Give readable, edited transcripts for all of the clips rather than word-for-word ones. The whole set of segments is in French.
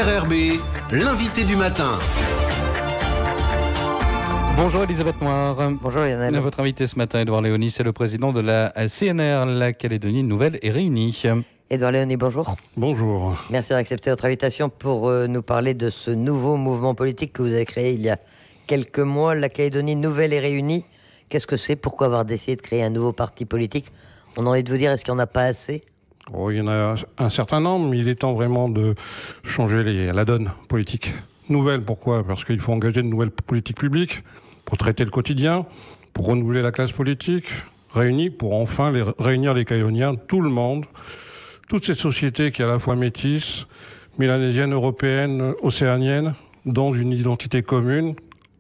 RRB, l'invité du matin. Bonjour Elisabeth Noir. Bonjour Lionel. Votre invité ce matin, Édouard Léonie, c'est le président de la CNR, la Calédonie Nouvelle et Réunie. Édouard Léonie, bonjour. Bonjour. Merci d'avoir accepté notre invitation pour nous parler de ce nouveau mouvement politique que vous avez créé il y a quelques mois, la Calédonie Nouvelle et Réunie. Qu'est-ce que c'est? Pourquoi avoir décidé de créer un nouveau parti politique? On a envie de vous dire, est-ce qu'il n'y en a pas assez? Il y en a un certain nombre, mais il est temps vraiment de changer la donne politique. Nouvelle, pourquoi? Parce qu'il faut engager de nouvelles politiques publiques pour traiter le quotidien, pour renouveler la classe politique. Réunie, pour enfin réunir les Calédoniens, tout le monde, toute cette société qui est à la fois métisse, mélanésienne, européenne, océanienne, dans une identité commune,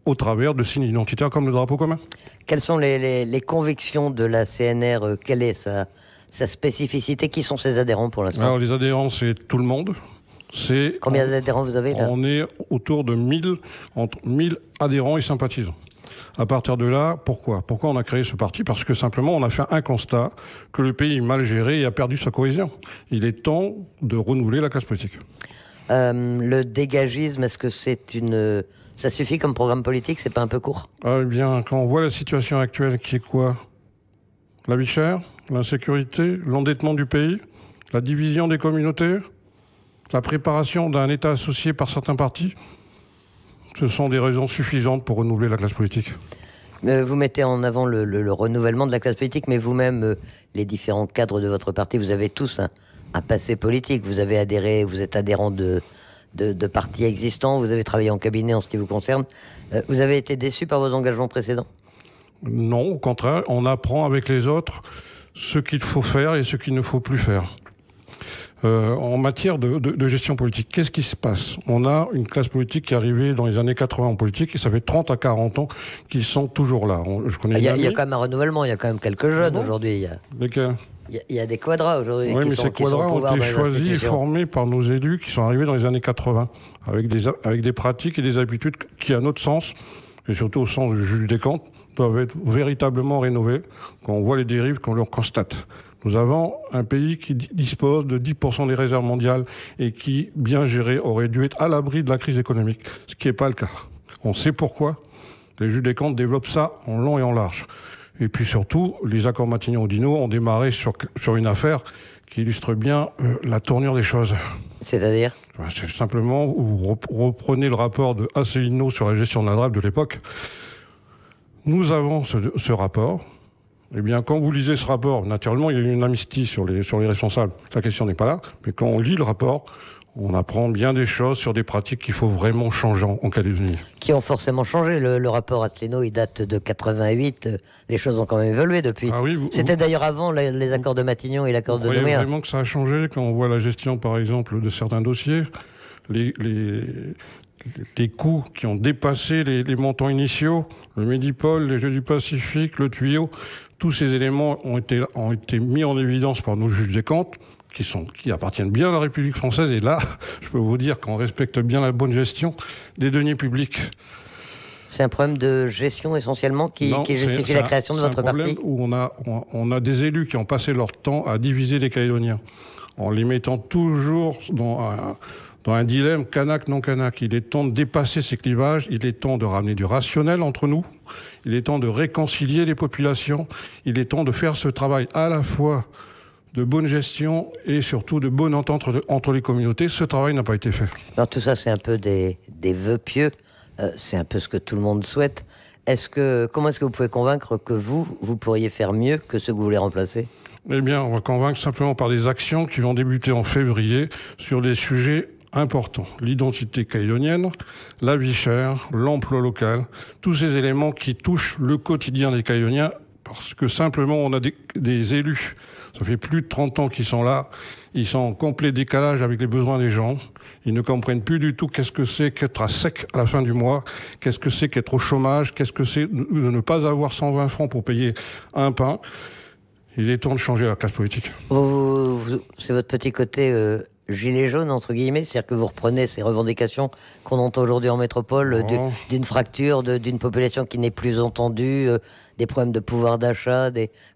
au travers de signes identitaires comme le drapeau commun. Quelles sont les convictions de la CNR? Quelle est sa spécificité? Qui sont ses adhérents pour l'instant? Alors les adhérents, c'est tout le monde. Combien d'adhérents vous avez là? On est autour de entre 1000 adhérents et sympathisants. À partir de là, pourquoi on a créé ce parti? Parce que simplement, on a fait un constat que le pays est mal géré et a perdu sa cohésion. Il est temps de renouveler la classe politique. Le dégagisme, est-ce que ça suffit comme programme politique? C'est pas un peu court? Eh bien, quand on voit la situation actuelle qui est quoi? La vie chère, l'insécurité, l'endettement du pays, la division des communautés, la préparation d'un État associé par certains partis, ce sont des raisons suffisantes pour renouveler la classe politique. Vous mettez en avant le renouvellement de la classe politique, mais vous-même, les différents cadres de votre parti, vous avez tous un passé politique. Vous avez adhéré, vous êtes adhérent de partis existants, vous avez travaillé en cabinet en ce qui vous concerne. Vous avez été déçu par vos engagements précédents? Non, au contraire, on apprend avec les autres ce qu'il faut faire et ce qu'il ne faut plus faire. En matière de gestion politique, qu'est-ce qui se passe? On a une classe politique qui est arrivée dans les années 80 en politique et ça fait 30 à 40 ans qu'ils sont toujours là. Il y a quand même un renouvellement, il y a quand même quelques jeunes aujourd'hui. Il y a des quadras aujourd'hui qui sont au pouvoir. Ont été choisis et formés par nos élus qui sont arrivés dans les années 80 avec des pratiques et des habitudes qui, à notre sens, et surtout au sens du juge Descamps, doivent être véritablement rénovées quand on voit les dérives qu'on leur constate. Nous avons un pays qui dispose de 10% des réserves mondiales et qui, bien géré, aurait dû être à l'abri de la crise économique, ce qui n'est pas le cas. On sait pourquoi. Les juges Descamps développent ça en long et en large. Et puis surtout, les accords Matignon-Oudinot ont démarré sur une affaire qui illustre bien la tournure des choses. C'est-à-dire? C'est simplement, vous reprenez le rapport de Asselineau sur la gestion de la DRAP de l'époque. Nous avons ce rapport. Eh bien, quand vous lisez ce rapport, naturellement, il y a eu une amnistie sur les responsables. La question n'est pas là. Mais quand on lit le rapport, on apprend bien des choses sur des pratiques qu'il faut vraiment changer en Calédonie. Qui ont forcément changé. Le rapport Asselineau, il date de 88. Les choses ont quand même évolué depuis. Ah oui, c'était d'ailleurs avant les accords de Matignon et l'accord de Nouméa. Vous croyez vraiment que ça a changé quand on voit la gestion, par exemple, de certains dossiers, les coûts qui ont dépassé les montants initiaux, le Medipol, les Jeux du Pacifique, le tuyau, tous ces éléments ont été mis en évidence par nos juges Descamps, qui appartiennent bien à la République française. Et là, je peux vous dire qu'on respecte bien la bonne gestion des deniers publics. C'est un problème de gestion essentiellement qui justifie la création de votre parti? C'est un problème où on a des élus qui ont passé leur temps à diviser les Calédoniens, en les mettant toujours dans un dilemme Kanak-non Kanak. Il est temps de dépasser ces clivages, il est temps de ramener du rationnel entre nous, il est temps de réconcilier les populations, il est temps de faire ce travail à la fois de bonne gestion et surtout de bonne entente entre les communautés. Ce travail n'a pas été fait. Alors tout ça, c'est un peu des vœux pieux, c'est un peu ce que tout le monde souhaite. Comment est-ce que vous pouvez convaincre que vous pourriez faire mieux que ceux que vous voulez remplacer? Eh bien, on va convaincre simplement par des actions qui vont débuter en février sur des sujets importants. L'identité calédonienne, la vie chère, l'emploi local, tous ces éléments qui touchent le quotidien des Calédoniens, parce que simplement on a des élus, ça fait plus de 30 ans qu'ils sont là, ils sont en complet décalage avec les besoins des gens, ils ne comprennent plus du tout qu'est-ce que c'est qu'être à sec à la fin du mois, qu'est-ce que c'est qu'être au chômage, qu'est-ce que c'est de ne pas avoir 120 francs pour payer un pain. Il est temps de changer la classe politique. C'est votre petit côté gilet jaune, entre guillemets, c'est-à-dire que vous reprenez ces revendications qu'on entend aujourd'hui en métropole, d'une fracture, d'une population qui n'est plus entendue, des problèmes de pouvoir d'achat.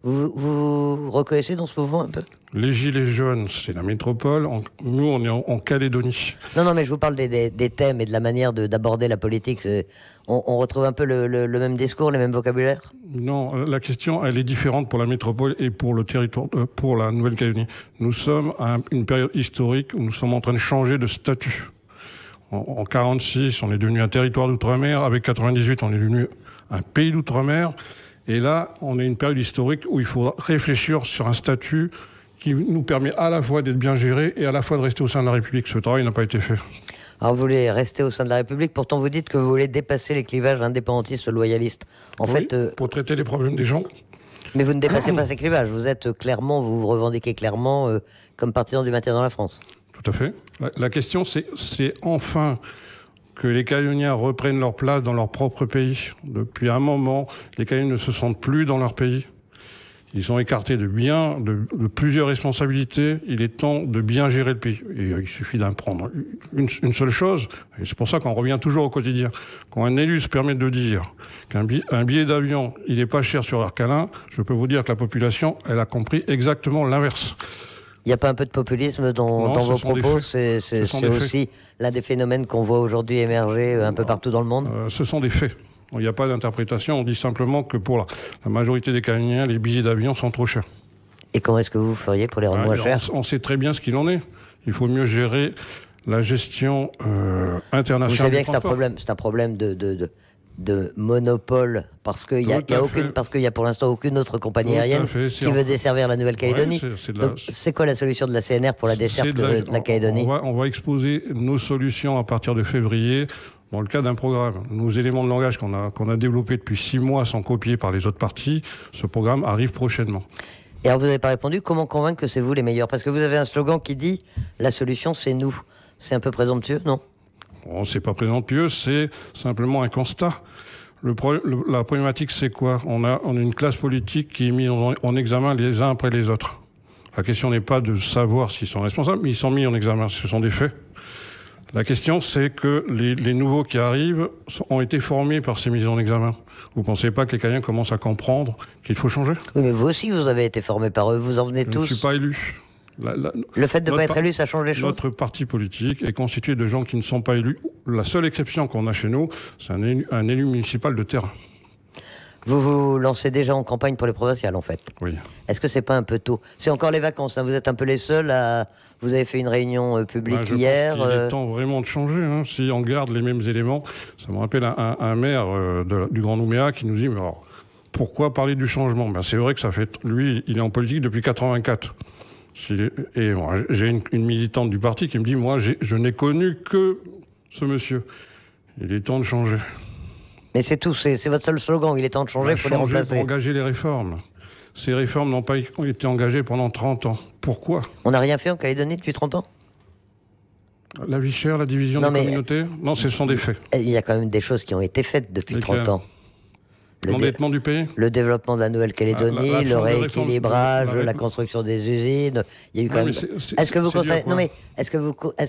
Vous reconnaissez dans ce mouvement un peu? Les Gilets jaunes, c'est la métropole. Nous, on est en Calédonie. Non, mais je vous parle des thèmes et de la manière d'aborder la politique. On retrouve un peu le même discours, les mêmes vocabulaires? Non, la question, elle est différente pour la métropole et pour le territoire, pour la Nouvelle-Calédonie. Nous sommes à une période historique où nous sommes en train de changer de statut. En 46, on est devenu un territoire d'outre-mer. Avec 98, on est devenu un pays d'outre-mer. Et là, on est à une période historique où il faut réfléchir sur un statut qui nous permet à la fois d'être bien géré et à la fois de rester au sein de la République. Ce travail n'a pas été fait. Alors vous voulez rester au sein de la République, pourtant vous dites que vous voulez dépasser les clivages indépendantistes loyalistes. En fait, pour traiter les problèmes des gens. Mais vous ne dépassez pas ces clivages, vous êtes clairement, vous vous revendiquez clairement comme partisan du maintien dans la France. Tout à fait. La question, c'est enfin que les Calédoniens reprennent leur place dans leur propre pays. Depuis un moment, les Calédoniens ne se sentent plus dans leur pays. Ils sont écartés de plusieurs responsabilités. Il est temps de bien gérer le pays. Et il suffit d'en prendre une seule chose. Et c'est pour ça qu'on revient toujours au quotidien. Quand un élu se permet de dire qu'un billet d'avion, il n'est pas cher sur Arcalin, je peux vous dire que la population, elle a compris exactement l'inverse. Il n'y a pas un peu de populisme dans vos propos? C'est aussi l'un des phénomènes qu'on voit aujourd'hui émerger un peu partout dans le monde? Ce sont des faits. Il n'y a pas d'interprétation, on dit simplement que pour la majorité des Calédoniens, les billets d'avion sont trop chers. Et comment est-ce que vous feriez pour les rendre moins chers? On sait très bien ce qu'il en est. Il faut mieux gérer la gestion internationale. Vous savez bien que c'est un problème de monopole, parce qu'il y a pour l'instant aucune autre compagnie aérienne qui veut desservir la Nouvelle-Calédonie. Donc c'est quoi la solution de la CNR pour la desserte de la Calédonie? On va exposer nos solutions à partir de février. Dans le cas d'un programme, nos éléments de langage qu'on a développés depuis 6 mois sont copiés par les autres partis. Ce programme arrive prochainement. Et alors vous n'avez pas répondu, comment convaincre que c'est vous les meilleurs? Parce que vous avez un slogan qui dit « La solution, c'est nous ». C'est un peu présomptueux, non? Bon, c'est pas présomptueux, c'est simplement un constat. La problématique, c'est quoi? On a une classe politique qui est mise en examen les uns après les autres. La question n'est pas de savoir s'ils sont responsables, mais ils sont mis en examen. Ce sont des faits. La question, c'est que les nouveaux qui arrivent ont été formés par ces mises en examen. Vous ne pensez pas que les Calédoniens commencent à comprendre qu'il faut changer? Oui, mais vous aussi, vous avez été formés par eux. Vous en venez tous. Je ne suis pas élu. Le fait de ne pas être élu, ça change les choses? Notre parti politique est constitué de gens qui ne sont pas élus. La seule exception qu'on a chez nous, c'est un élu municipal de terrain. Vous vous lancez déjà en campagne pour les provinciales, en fait? Oui. Est-ce que c'est pas un peu tôt? C'est encore les vacances, hein. Vous êtes un peu les seuls à... Vous avez fait une réunion publique hier. Il est temps vraiment de changer. Hein. Si on garde les mêmes éléments, ça me rappelle un maire du Grand Nouméa qui nous dit, mais alors, pourquoi parler du changement? C'est vrai que ça fait... Lui, il est en politique depuis 84. Et moi, j'ai une militante du parti qui me dit, moi, je n'ai connu que ce monsieur. Il est temps de changer. Mais c'est tout, c'est votre seul slogan, il est temps de changer, il faut les remplacer. Pour engager les réformes. Ces réformes n'ont pas été engagées pendant 30 ans. Pourquoi? On n'a rien fait en Calédonie depuis 30 ans? La vie chère, la division des communautés? Non, ce sont des faits. Il y a quand même des choses qui ont été faites depuis 30 ans. L'endettement du pays? Le développement de la Nouvelle-Calédonie, le rééquilibrage, la construction des usines. Il y a eu quand même... Est-ce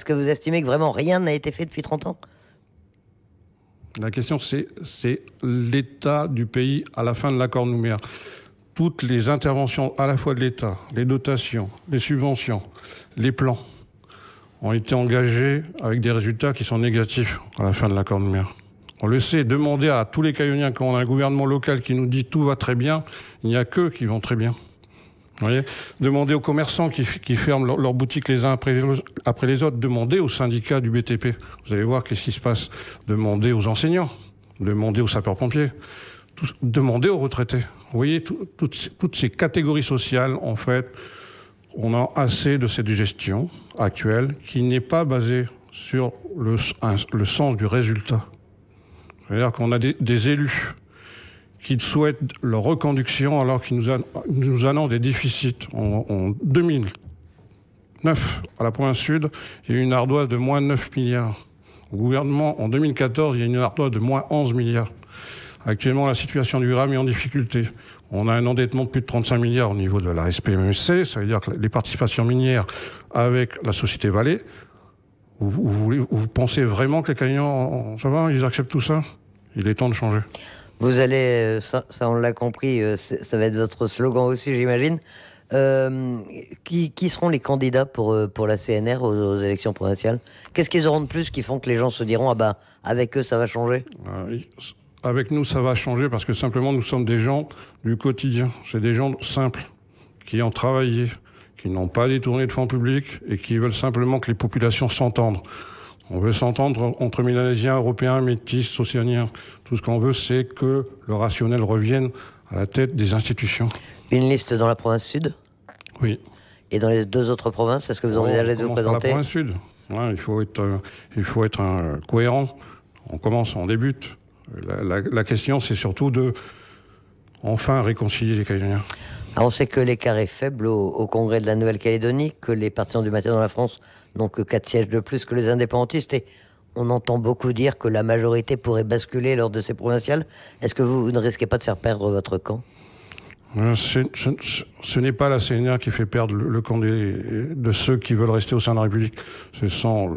que vous estimez que vraiment rien n'a été fait depuis 30 ans? La question, c'est l'état du pays à la fin de l'accord de Nouméa. Toutes les interventions à la fois de l'État, les dotations, les subventions, les plans, ont été engagées avec des résultats qui sont négatifs à la fin de l'accord de Nouméa. On le sait, demander à tous les Calédoniens, quand on a un gouvernement local qui nous dit tout va très bien, il n'y a qu'eux qui vont très bien. Vous voyez, demandez aux commerçants qui ferment leurs boutiques les uns après les autres. Demandez aux syndicats du BTP. Vous allez voir qu'est-ce qui se passe. Demandez aux enseignants. Demandez aux sapeurs-pompiers. Demandez aux retraités. Vous voyez, toutes ces catégories sociales, en fait, on a assez de cette gestion actuelle qui n'est pas basée sur le sens du résultat. C'est-à-dire qu'on a des élus qui souhaitent leur reconduction alors qu'ils nous annoncent des déficits. En 2009, à la province sud, il y a eu une ardoise de moins 9 milliards. Au gouvernement, en 2014, il y a une ardoise de moins 11 milliards. Actuellement, la situation du RAM est en difficulté. On a un endettement de plus de 35 milliards au niveau de la SPMEC, ça veut dire que les participations minières avec la société Vallée. Vous pensez vraiment que les Calédoniens, ça va, ils acceptent tout ça? Il est temps de changer. Vous allez, ça on l'a compris, ça va être votre slogan aussi, j'imagine. Qui seront les candidats pour la CNR aux élections provinciales? Qu'est-ce qu'ils auront de plus qui font que les gens se diront « Ah bah, avec eux, ça va changer » ? Avec nous, ça va changer parce que simplement, nous sommes des gens du quotidien. C'est des gens simples qui ont travaillé, qui n'ont pas détourné de fonds publics et qui veulent simplement que les populations s'entendent. On veut s'entendre entre Mélanésiens, Européens, Métis, Océaniens. Tout ce qu'on veut, c'est que le rationnel revienne à la tête des institutions. Une liste dans la province sud ? Oui. Et dans les 2 autres provinces, est-ce que vous envisagez de vous présenter ? Dans la province sud. Ouais, il faut être cohérent. On débute. La question, c'est surtout de enfin réconcilier les Calédoniens. Alors on sait que l'écart est faible au Congrès de la Nouvelle-Calédonie, que les partisans du maintien dans la France n'ont que 4 sièges de plus que les indépendantistes, et on entend beaucoup dire que la majorité pourrait basculer lors de ces provinciales. Est-ce que vous ne risquez pas de faire perdre votre camp ? Ce n'est pas la CNR qui fait perdre le camp de ceux qui veulent rester au sein de la République. Ce sont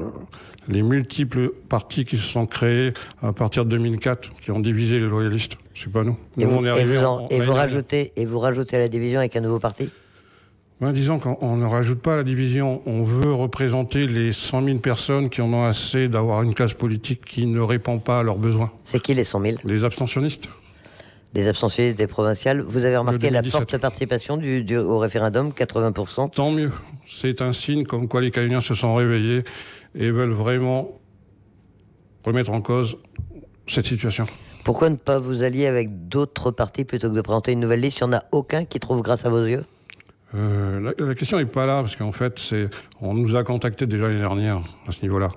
les multiples partis qui se sont créés à partir de 2004, qui ont divisé les loyalistes. C'est pas nous. Vous rajoutez à la division avec un nouveau parti ? Disons qu'on ne rajoute pas à la division. On veut représenter les 100 000 personnes qui en ont assez d'avoir une classe politique qui ne répond pas à leurs besoins. C'est qui les 100 000 ? Les abstentionnistes. Les abstentionnistes des provinciales. Vous avez remarqué la forte participation au référendum, 80%. Tant mieux. C'est un signe comme quoi les Calédoniens se sont réveillés et veulent vraiment remettre en cause cette situation. Pourquoi ne pas vous allier avec d'autres partis plutôt que de présenter une nouvelle liste ? Il n'y en a aucun qui trouve grâce à vos yeux ? La question n'est pas là, parce qu'en fait, on nous a contactés déjà l'année dernière à ce niveau-là.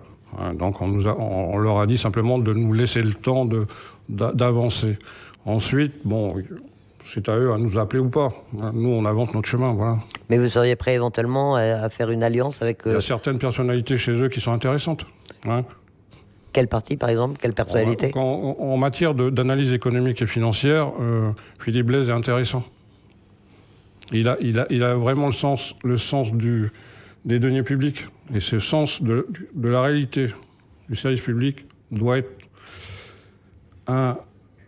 Donc on leur a dit simplement de nous laisser le temps d'avancer. Ensuite, c'est à eux à nous appeler ou pas. Nous, on avance notre chemin, voilà. Mais vous seriez prêt éventuellement à faire une alliance avec... Il y a certaines personnalités chez eux qui sont intéressantes. Quel parti, par exemple ? Quelle personnalité ? En matière d'analyse économique et financière, Philippe Blaise est intéressant. Il a vraiment le sens des deniers publics. Et ce sens de la réalité du service public doit être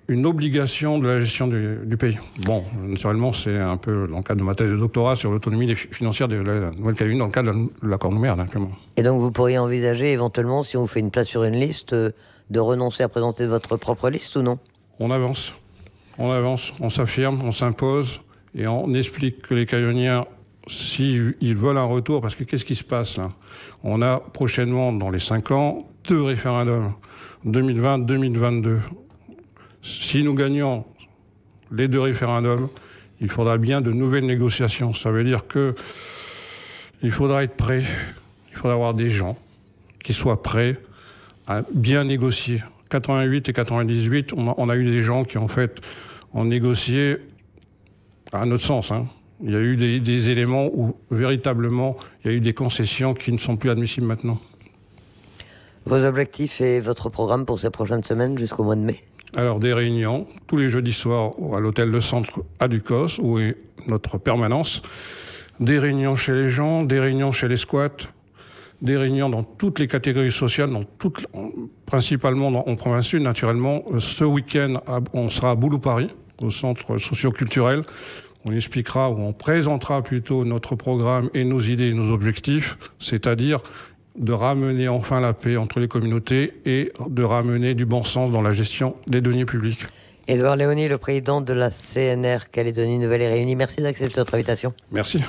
une obligation de la gestion du pays. Bon, naturellement, c'est un peu dans le cadre de ma thèse de doctorat sur l'autonomie financière de la Nouvelle-Calédonie, dans le cadre de l'accord Nouméa, simplement. Et donc vous pourriez envisager éventuellement, si on vous fait une place sur une liste, de renoncer à présenter votre propre liste ou non ? On avance, on s'affirme, on s'impose, et on explique que les Calédoniens, s'ils veulent un retour, parce que qu'est-ce qui se passe là ? On a prochainement, dans les 5 ans, 2 référendums, 2020-2022. Si nous gagnons les 2 référendums, il faudra bien de nouvelles négociations. Ça veut dire qu'il faudra être prêt, il faudra avoir des gens qui soient prêts à bien négocier. 88 et 98, on a eu des gens qui en fait ont négocié à notre sens. Il y a eu des éléments où véritablement il y a eu des concessions qui ne sont plus admissibles maintenant. Vos objectifs et votre programme pour ces prochaines semaines jusqu'au mois de mai ? Alors, des réunions, tous les jeudis soirs à l'hôtel de centre à Ducos, où est notre permanence. Des réunions chez les gens, des réunions chez les squats, des réunions dans toutes les catégories sociales, principalement en province sud, naturellement. Ce week-end, on sera à Boulou-Paris, au centre socio-culturel. On expliquera, ou on présentera plutôt notre programme et nos idées et nos objectifs, c'est-à-dire de ramener enfin la paix entre les communautés et de ramener du bon sens dans la gestion des deniers publics. Édouard Léoni, le président de la CNR Calédonie Nouvelle et Réunie, merci d'accepter notre invitation. Merci.